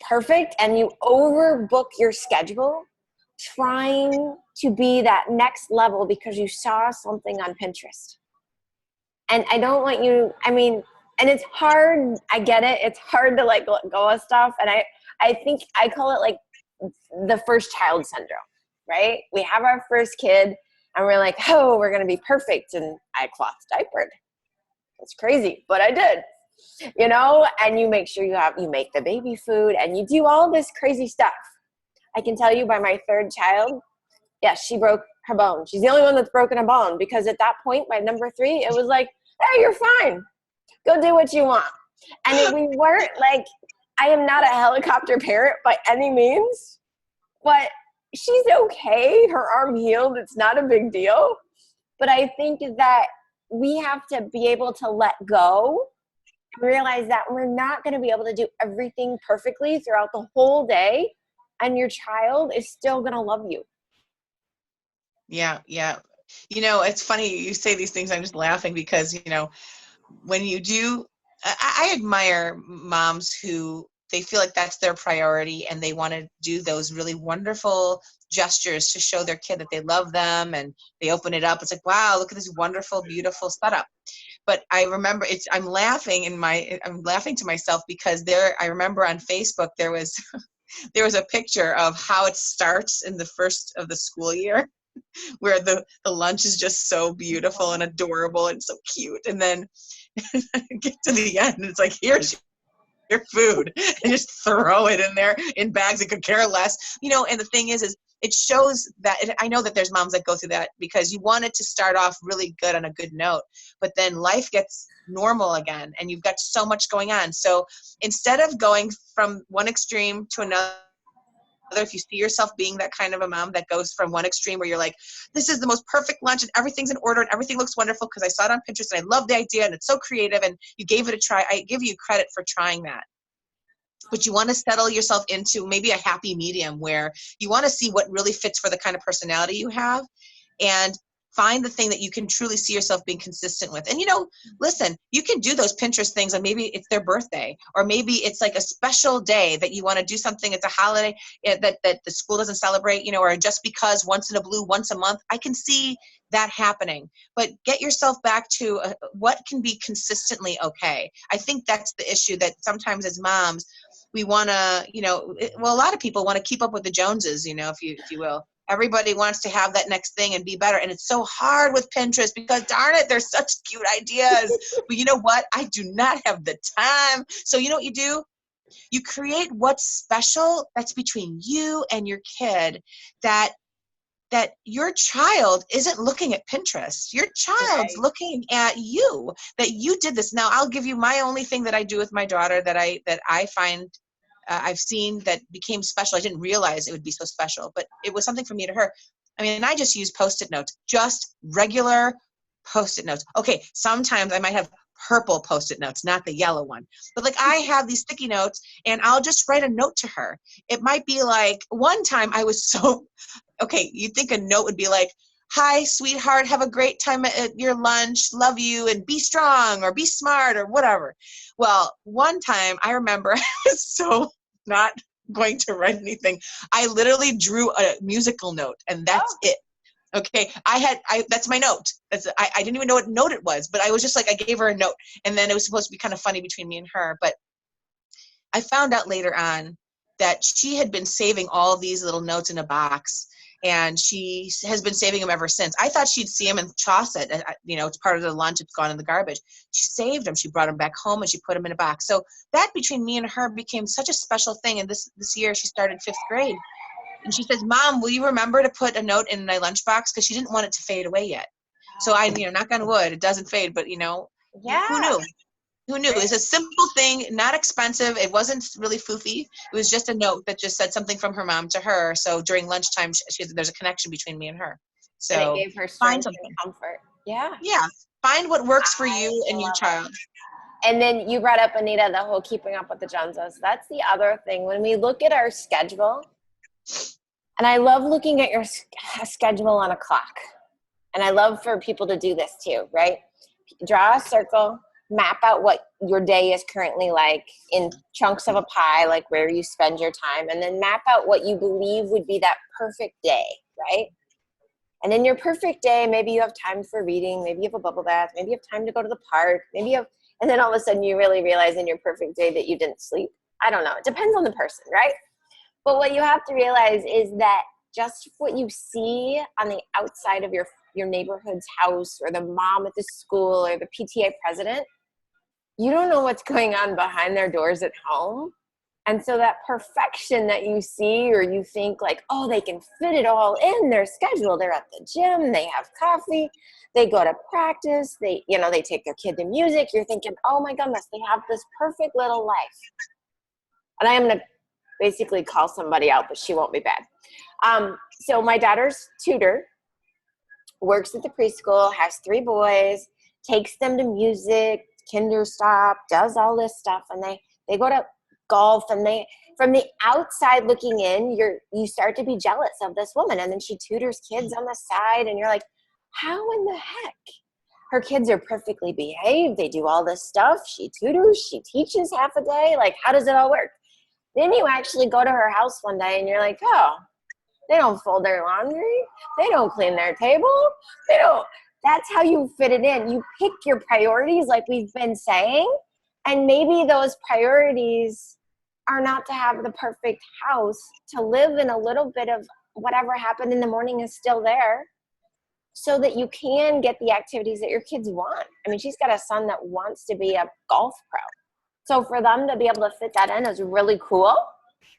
perfect and you overbook your schedule trying to be that next level because you saw something on Pinterest. And I don't want you, I mean, and it's hard. I get it. It's hard to like let go of stuff. And I think I call it like the first child syndrome, right? We have our first kid and we're like, oh, we're going to be perfect. And I cloth diapered. It's crazy, but I did, you know, and you make sure you make the baby food and you do all this crazy stuff. I can tell you by my third child, yes, she broke her bone. She's the only one that's broken a bone because at that point, by number 3, it was like, hey, you're fine. Go do what you want. And we weren't like, I am not a helicopter parent by any means, but she's okay. Her arm healed. It's not a big deal. But I think that we have to be able to let go and realize that we're not going to be able to do everything perfectly throughout the whole day. And your child is still going to love you. Yeah. Yeah. You know, it's funny you say these things. I'm just laughing because, you know, when you do, I admire moms who they feel like that's their priority and they want to do those really wonderful gestures to show their kid that they love them and they open it up. It's like, wow, look at this wonderful, beautiful setup. But I remember I'm laughing to myself because I remember on Facebook, there was a picture of how it starts in the first of the school year where the lunch is just so beautiful and adorable and so cute. And then get to the end, and it's like, here's your food, and just throw it in there in bags and could care less, you know. And the thing is it shows that I know that there's moms that go through that because you want it to start off really good on a good note, but then life gets normal again and you've got so much going on. So instead of going from one extreme to another, if you see yourself being that kind of a mom that goes from one extreme where you're like, this is the most perfect lunch and everything's in order and everything looks wonderful because I saw it on Pinterest and I love the idea and it's so creative and you gave it a try. I give you credit for trying that. But you want to settle yourself into maybe a happy medium where you want to see what really fits for the kind of personality you have and find the thing that you can truly see yourself being consistent with. And, you know, listen, you can do those Pinterest things and maybe it's their birthday or maybe it's like a special day that you want to do something. It's a holiday that the school doesn't celebrate, you know, or just because once in a blue, once a month. I can see that happening. But get yourself back to what can be consistently okay. I think that's the issue that sometimes as moms, we want to, you know, a lot of people want to keep up with the Joneses, you know, if you will. Everybody wants to have that next thing and be better. And it's so hard with Pinterest because darn it, there's such cute ideas. But you know what? I do not have the time. So you know what you do? You create what's special that's between you and your kid that your child isn't looking at Pinterest. Your child's looking at you, that you did this. Now I'll give you my only thing that I do with my daughter that I find I've seen that became special. I didn't realize it would be so special, but it was something from me to her. I mean, I just use Post-it notes, just regular Post-it notes. Okay, sometimes I might have purple Post-it notes, not the yellow one. But like I have these sticky notes and I'll just write a note to her. It might be like one time I was so, okay, you'd think a note would be like, hi, sweetheart, have a great time at your lunch, love you, and be strong or be smart or whatever. Well, one time I remember I was so not going to write anything. I literally drew a musical note and that's it. Okay, that's my note. I didn't even know what note it was, but I was just like, I gave her a note and then it was supposed to be kind of funny between me and her. But I found out later on that she had been saving all these little notes in a box and she has been saving them ever since. I thought she'd see them and toss it. You know, it's part of the lunch. It's gone in the garbage. She saved them. She brought them back home and she put them in a box. So that between me and her became such a special thing. And this year she started 5th grade. And she says, Mom, will you remember to put a note in my lunchbox? Because she didn't want it to fade away yet. So knock on wood, it doesn't fade, but who Yeah. knew? Who knew? It's a simple thing, not expensive. It wasn't really foofy. It was just a note that just said something from her mom to her. So during lunchtime, there's a connection between me and her. And it So gave her find strength and something. comfort. Yeah. Yeah. Find what works for I you and your love child. it. And then you brought up, Anita, the whole keeping up with the Joneses. That's the other thing. When we look at our schedule, and I love looking at your schedule on a clock. And I love for people to do this too, right? Draw a circle, map out what your day is currently like in chunks of a pie, like where you spend your time, and then map out what you believe would be that perfect day, right? And in your perfect day, maybe you have time for reading, maybe you have a bubble bath, maybe you have time to go to the park, maybe you have, and then all of a sudden you really realize in your perfect day that you didn't sleep. I don't know. It depends on the person, right? But what you have to realize is that just what you see on the outside of your neighborhood's house, or the mom at the school, or the PTA president, you don't know what's going on behind their doors at home. And so that perfection that you see, or you think like, oh, they can fit it all in their schedule. They're at the gym, they have coffee, they go to practice, they take their kid to music. You're thinking, oh my goodness, they have this perfect little life. And I am going to basically call somebody out, but she won't be bad. So my daughter's tutor works at the preschool, has 3 boys, takes them to music, Kinderstop, does all this stuff, and they go to golf, and they, from the outside looking in, you start to be jealous of this woman. And then she tutors kids on the side, and you're like, how in the heck? Her kids are perfectly behaved, they do all this stuff, she tutors, she teaches half a day, like how does it all work? Then you actually go to her house one day and you're like, oh, they don't fold their laundry, they don't clean their table, they don't. That's how you fit it in. You pick your priorities, like we've been saying, and maybe those priorities are not to have the perfect house, to live in a little bit of whatever happened in the morning is still there, so that you can get the activities that your kids want. I mean, she's got a son that wants to be a golf pro. So for them to be able to fit that in is really cool,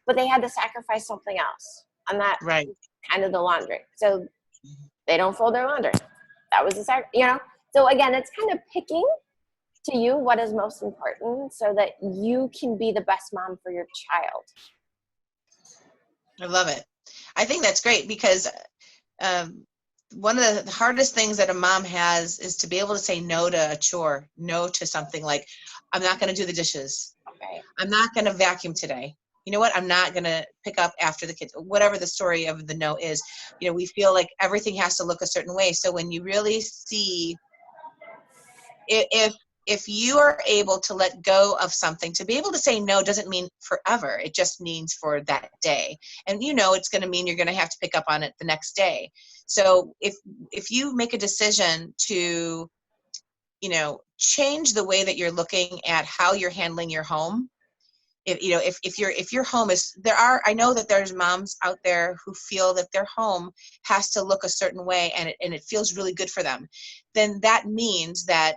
but they had to sacrifice something else. And that Right. kind of the laundry. So they don't fold their laundry. That was So again, it's kind of picking to you what is most important so that you can be the best mom for your child. I love it. I think that's great because one of the hardest things that a mom has is to be able to say no to a chore, no to something like, I'm not going to do the dishes. Okay. I'm not going to vacuum today. You know what? I'm not going to pick up after the kids. Whatever the story of the no is, we feel like everything has to look a certain way. So when you really see, if you are able to let go of something, to be able to say no doesn't mean forever. It just means for that day. And it's going to mean you're going to have to pick up on it the next day. So if you make a decision to, change the way that you're looking at how you're handling your home, if your home is, I know that there's moms out there who feel that their home has to look a certain way and it feels really good for them, then that means that,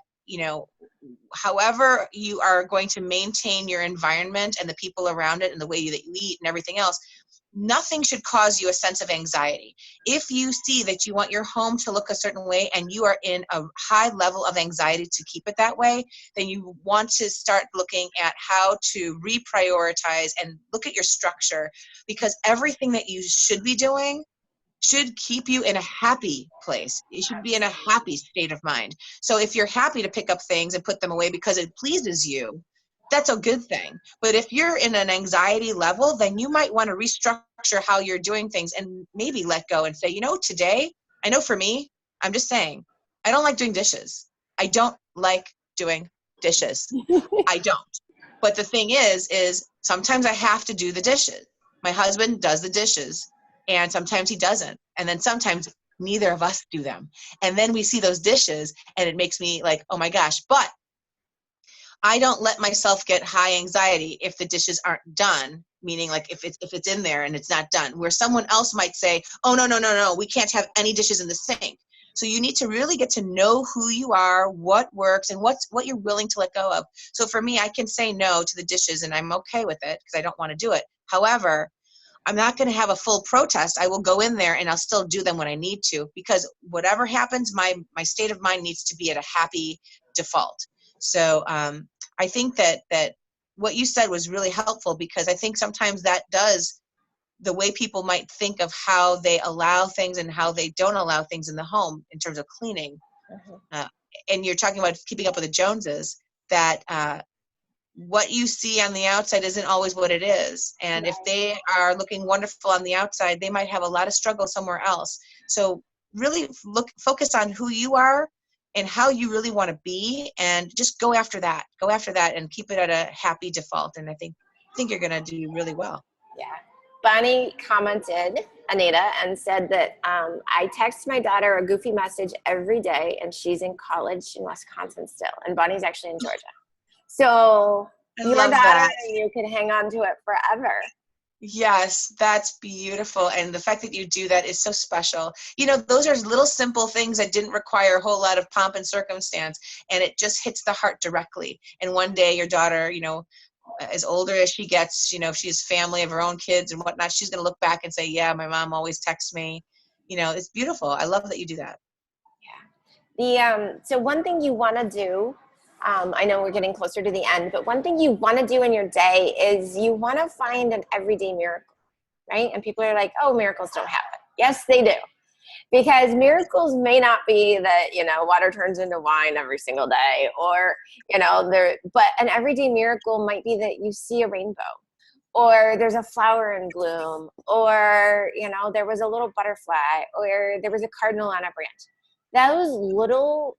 however you are going to maintain your environment and the people around it and the way that you eat and everything else, nothing should cause you a sense of anxiety. If you see that you want your home to look a certain way and you are in a high level of anxiety to keep it that way, then you want to start looking at how to reprioritize and look at your structure, because everything that you should be doing should keep you in a happy place. You should be in a happy state of mind. So if you're happy to pick up things and put them away because it pleases you, that's a good thing. But if you're in an anxiety level, then you might want to restructure how you're doing things and maybe let go and say, today, I know for me, I'm just saying, I don't like doing dishes. I don't like doing dishes. I don't. But the thing is sometimes I have to do the dishes. My husband does the dishes and sometimes he doesn't. And then sometimes neither of us do them. And then we see those dishes and it makes me like, oh my gosh, but I don't let myself get high anxiety if the dishes aren't done, meaning like if it's in there and it's not done, where someone else might say, oh, no, we can't have any dishes in the sink. So you need to really get to know who you are, what works, and what you're willing to let go of. So for me, I can say no to the dishes and I'm okay with it because I don't want to do it. However, I'm not going to have a full protest. I will go in there and I'll still do them when I need to, because whatever happens, my state of mind needs to be at a happy default. So I think that what you said was really helpful, because I think sometimes that does the way people might think of how they allow things and how they don't allow things in the home in terms of cleaning. Uh, and you're talking about keeping up with the Joneses, that what you see on the outside isn't always what it is. And if they are looking wonderful on the outside, they might have a lot of struggle somewhere else. So really focus on who you are and how you really want to be, and just go after that and keep it at a happy default. And I think you're going to do really well. Yeah. Bonnie commented, Anita, and said that I text my daughter a goofy message every day, and she's in college in Wisconsin still. And Bonnie's actually in Georgia. So I your love daughter that. and you can hang on to it forever. Yes, that's beautiful. And the fact that you do that is so special. You know, those are little simple things that didn't require a whole lot of pomp and circumstance, and it just hits the heart directly. And one day your daughter, you know, as older as she gets, you know, if she has family of her own kids and whatnot, she's going to look back and say, yeah, my mom always texts me. You know, it's beautiful. I love that you do that. Yeah. So one thing you want to do, I know we're getting closer to the end, but one thing you want to do in your day is you want to find an everyday miracle, right? And people are like, oh, miracles don't happen. Yes, they do. Because miracles may not be that, you know, water turns into wine every single day, or, you know, but an everyday miracle might be that you see a rainbow, or there's a flower in bloom, or, you know, there was a little butterfly, or there was a cardinal on a branch. Those little,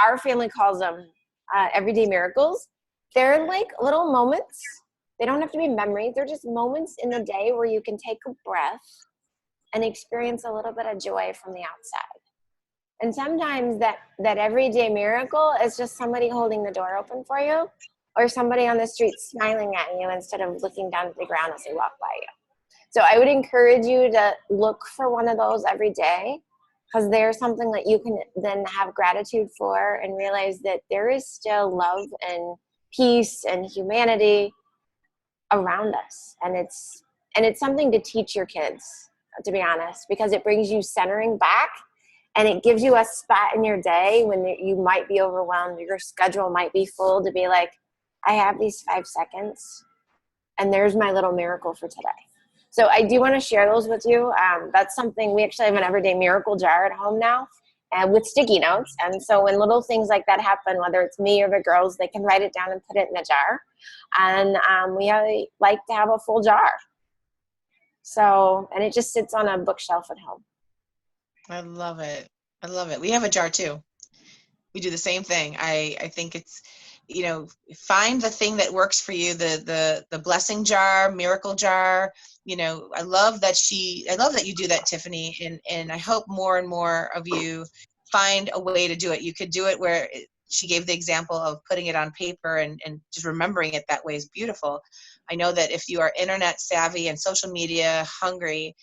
our family calls them everyday miracles. They're like little moments. They don't have to be memories. They're just moments in the day where you can take a breath and experience a little bit of joy from the outside. And sometimes that everyday miracle is just somebody holding the door open for you, or somebody on the street smiling at you instead of looking down at the ground as they walk by you. So I would encourage you to look for one of those every day, because there's something that you can then have gratitude for, and realize that there is still love and peace and humanity around us. And it's something to teach your kids, to be honest, because it brings you centering back, and it gives you a spot in your day when you might be overwhelmed, your schedule might be full, to be like, I have these 5 seconds, and there's my little miracle for today. So I do want to share those with you. That's something, we actually have an everyday miracle jar at home now, with sticky notes. And so when little things like that happen, whether it's me or the girls, they can write it down and put it in a jar. And we like to have a full jar. So, and it just sits on a bookshelf at home. I love it. I love it. We have a jar too. We do the same thing. I think it's, you know, find the thing that works for you, the blessing jar, miracle jar. You know, I love that you do that, Tiffany, and I hope more and more of you find a way to do it. You could do it where she gave the example of putting it on paper, and just remembering it that way is beautiful. I know that if you are internet savvy and social media hungry,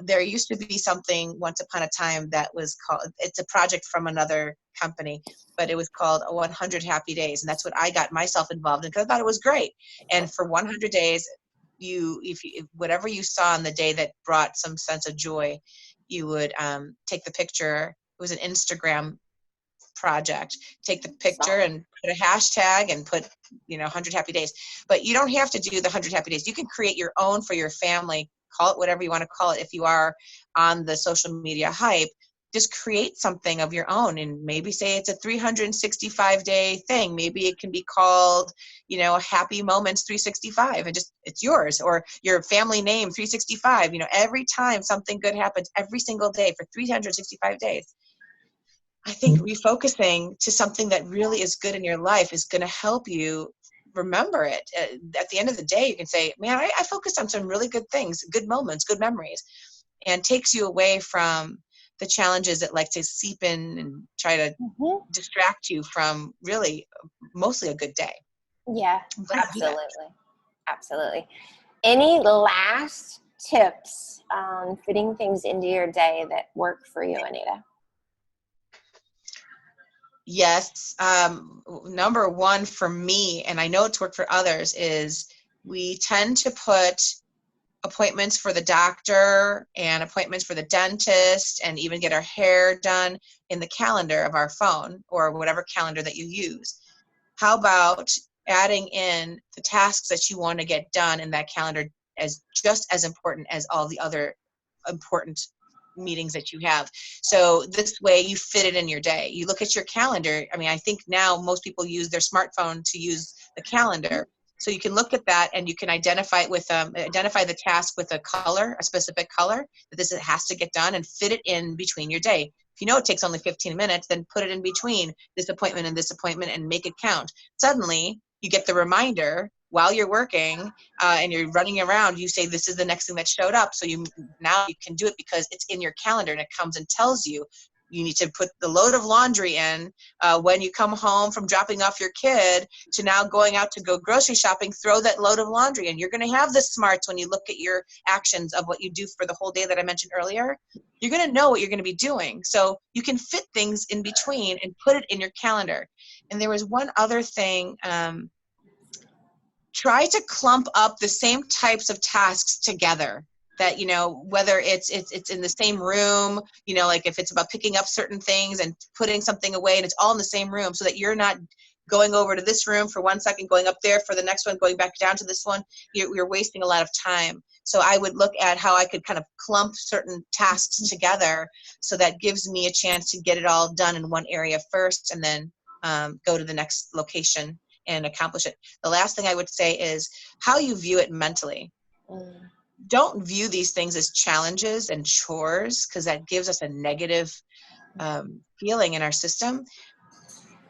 there used to be something once upon a time that was called, it's a project from another company, but it was called 100 Happy Days. And that's what I got myself involved in, because I thought it was great. And for 100 days, if whatever you saw on the day that brought some sense of joy, you would take the picture. It was an Instagram project. Take the picture and put a hashtag and put, 100 happy days. But you don't have to do the 100 happy days. You can create your own for your family. Call it whatever you want to call it. If you are on the social media hype, just create something of your own, and maybe say it's a 365-day thing. Maybe it can be called, Happy Moments 365, and just, it's yours, or your family name 365. Every time something good happens every single day for 365 days. I think refocusing to something that really is good in your life is going to help you remember it. At the end of the day, you can say, man, I focused on some really good things, good moments, good memories, and takes you away from the challenges that like to seep in and try to distract you from really mostly a good day. Yeah, absolutely. Absolutely. Any last tips on fitting things into your day that work for you, Anita? Yes. Number one for me, and I know it's worked for others, is we tend to put appointments for the doctor and appointments for the dentist, and even get our hair done in the calendar of our phone or whatever calendar that you use. How about adding in the tasks that you want to get done in that calendar as just as important as all the other important meetings that you have? So this way you fit it in your day. You look at your calendar. I mean, I think now most people use their smartphone to use the calendar. So you can look at that and you can identify it with identify the task with a color, a specific color that this has to get done, and fit it in between your day. If you know it takes only 15 minutes, then put it in between this appointment and this appointment and make it count. Suddenly you get the reminder while you're working and you're running around. You say, this is the next thing that showed up. So now you can do it because it's in your calendar, and it comes and tells you you need to put the load of laundry in when you come home from dropping off your kid to now going out to go grocery shopping. Throw that load of laundry, and you're going to have the smarts when you look at your actions of what you do for the whole day that I mentioned earlier. You're going to know what you're going to be doing. So you can fit things in between and put it in your calendar. And there was one other thing. Try to clump up the same types of tasks together, that, whether it's in the same room, like if it's about picking up certain things and putting something away, and it's all in the same room, so that you're not going over to this room for 1 second, going up there for the next one, going back down to this one. You're wasting a lot of time. So I would look at how I could kind of clump certain tasks together, so that gives me a chance to get it all done in one area first, and then go to the next location and accomplish it. The last thing I would say is how you view it mentally. Don't view these things as challenges and chores, because that gives us a negative feeling in our system.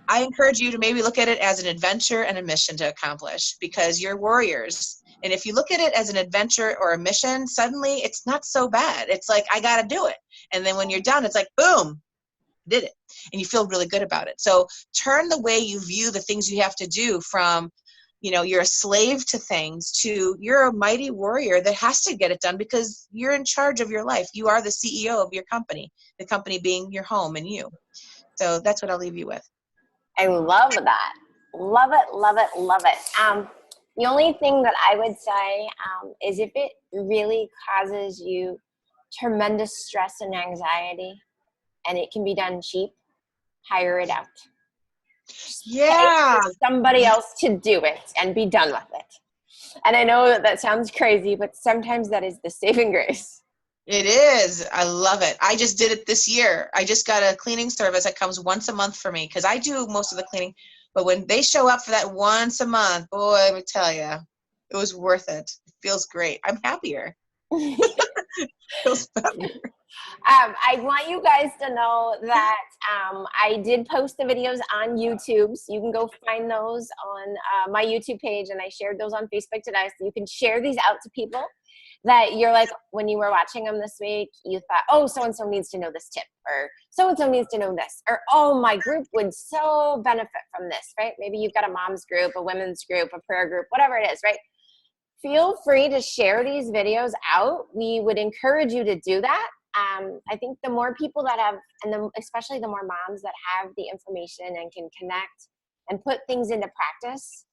I encourage you to maybe look at it as an adventure and a mission to accomplish, because you're warriors. And if you look at it as an adventure or a mission, suddenly it's not so bad. It's like, I got to do it. And then when you're done, it's like, boom, did it. And you feel really good about it. So turn the way you view the things you have to do from, you're a slave to things, to you're a mighty warrior that has to get it done because you're in charge of your life. You are the CEO of your company, the company being your home and you. So that's what I'll leave you with. I love that. Love it, love it, love it. The only thing that I would say is if it really causes you tremendous stress and anxiety, and it can be done cheap, hire it out. Yeah. Pay somebody else to do it and be done with it. And I know that sounds crazy, but sometimes that is the saving grace. It is. I love it. I just did it this year. I just got a cleaning service that comes once a month for me, because I do most of the cleaning. But when they show up for that once a month, boy, let me tell you, it was worth it. It feels great. I'm happier. Feels better. I want you guys to know that I did post the videos on YouTube, so you can go find those on my YouTube page, and I shared those on Facebook today, so you can share these out to people that you're like, when you were watching them this week, you thought, oh, so-and-so needs to know this tip, or so-and-so needs to know this, or, oh, my group would so benefit from this, right? Maybe you've got a mom's group, a women's group, a prayer group, whatever it is, right? Feel free to share these videos out. We would encourage you to do that. I think the more people that have, and especially the more moms that have the information and can connect and put things into practice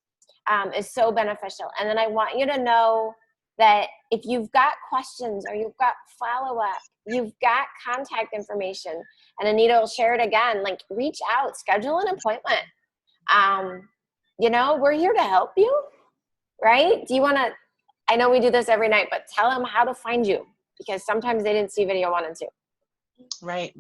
is so beneficial. And then I want you to know that if you've got questions or you've got follow-up, you've got contact information, and Anita will share it again, like reach out, schedule an appointment. We're here to help you, right? Do you want to, I know we do this every night, but tell them how to find you, because sometimes they didn't see video 1 and 2. Right.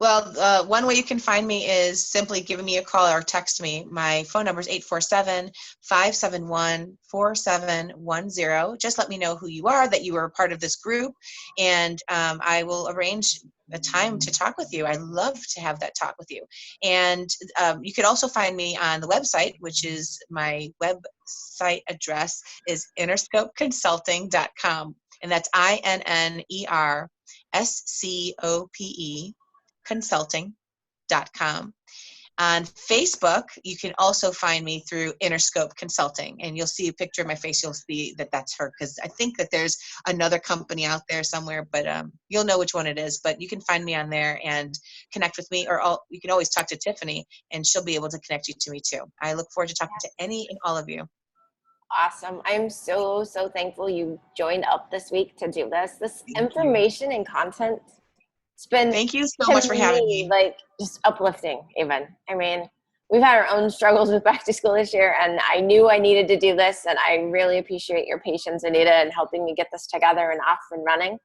Well, one way you can find me is simply giving me a call or text me. My phone number is 847-571-4710. Just let me know who you are, that you are a part of this group, and I will arrange a time to talk with you. I love to have that talk with you. And you can also find me on the website, which is my website address is interscopeconsulting.com. And that's INNERSCOPE consulting.com. On Facebook, you can also find me through Interscope Consulting, and you'll see a picture of my face. You'll see that that's her, because I think that there's another company out there somewhere, but you'll know which one it is. But you can find me on there and connect with me, or you can always talk to Tiffany, and she'll be able to connect you to me too. I look forward to talking to any and all of you. Awesome. I'm so, so thankful you joined up this week to do this. This information and content, it's been, Thank you so to much for having me, me. like, just uplifting even. I mean, we've had our own struggles with back to school this year, and I knew I needed to do this, and I really appreciate your patience, Anita, and helping me get this together and off and running.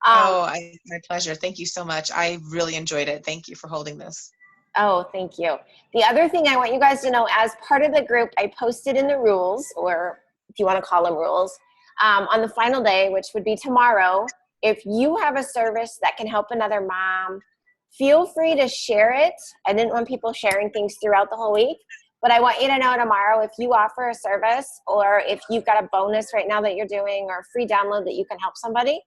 Um, My pleasure. Thank you so much. I really enjoyed it. Thank you for holding this. Oh, thank you. The other thing I want you guys to know, as part of the group, I posted in the rules, or if you want to call them rules, on the final day, which would be tomorrow, if you have a service that can help another mom, feel free to share it. I didn't want people sharing things throughout the whole week, but I want you to know tomorrow if you offer a service, or if you've got a bonus right now that you're doing, or a free download that you can help somebody,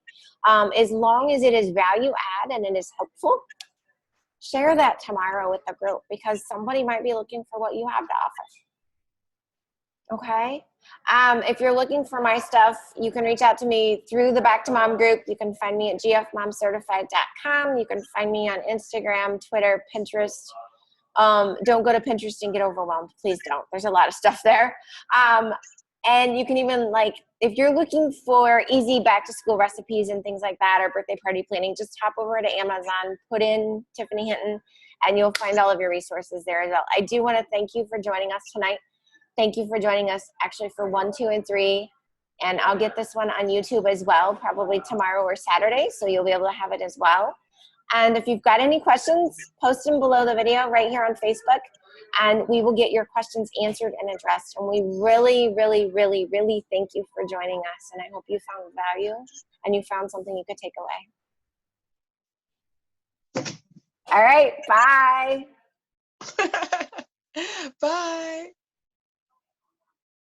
as long as it is value add and it is helpful, share that tomorrow with the group, because somebody might be looking for what you have to offer. Okay? If you're looking for my stuff, you can reach out to me through the Back to Mom group. You can find me at gfmomcertified.com. You can find me on Instagram, Twitter, Pinterest. Don't go to Pinterest and get overwhelmed. Please don't. There's a lot of stuff there. And you can even, like, if you're looking for easy back to school recipes and things like that, or birthday party planning, just hop over to Amazon, put in Tiffany Hinton, and you'll find all of your resources there as well. I do want to thank you for joining us tonight. Thank you for joining us actually for 1, 2, and 3. And I'll get this one on YouTube as well, probably tomorrow or Saturday, so you'll be able to have it as well. And if you've got any questions, post them below the video right here on Facebook, and we will get your questions answered and addressed. And we really, really, really, really thank you for joining us. And I hope you found value and you found something you could take away. All right, bye. Bye.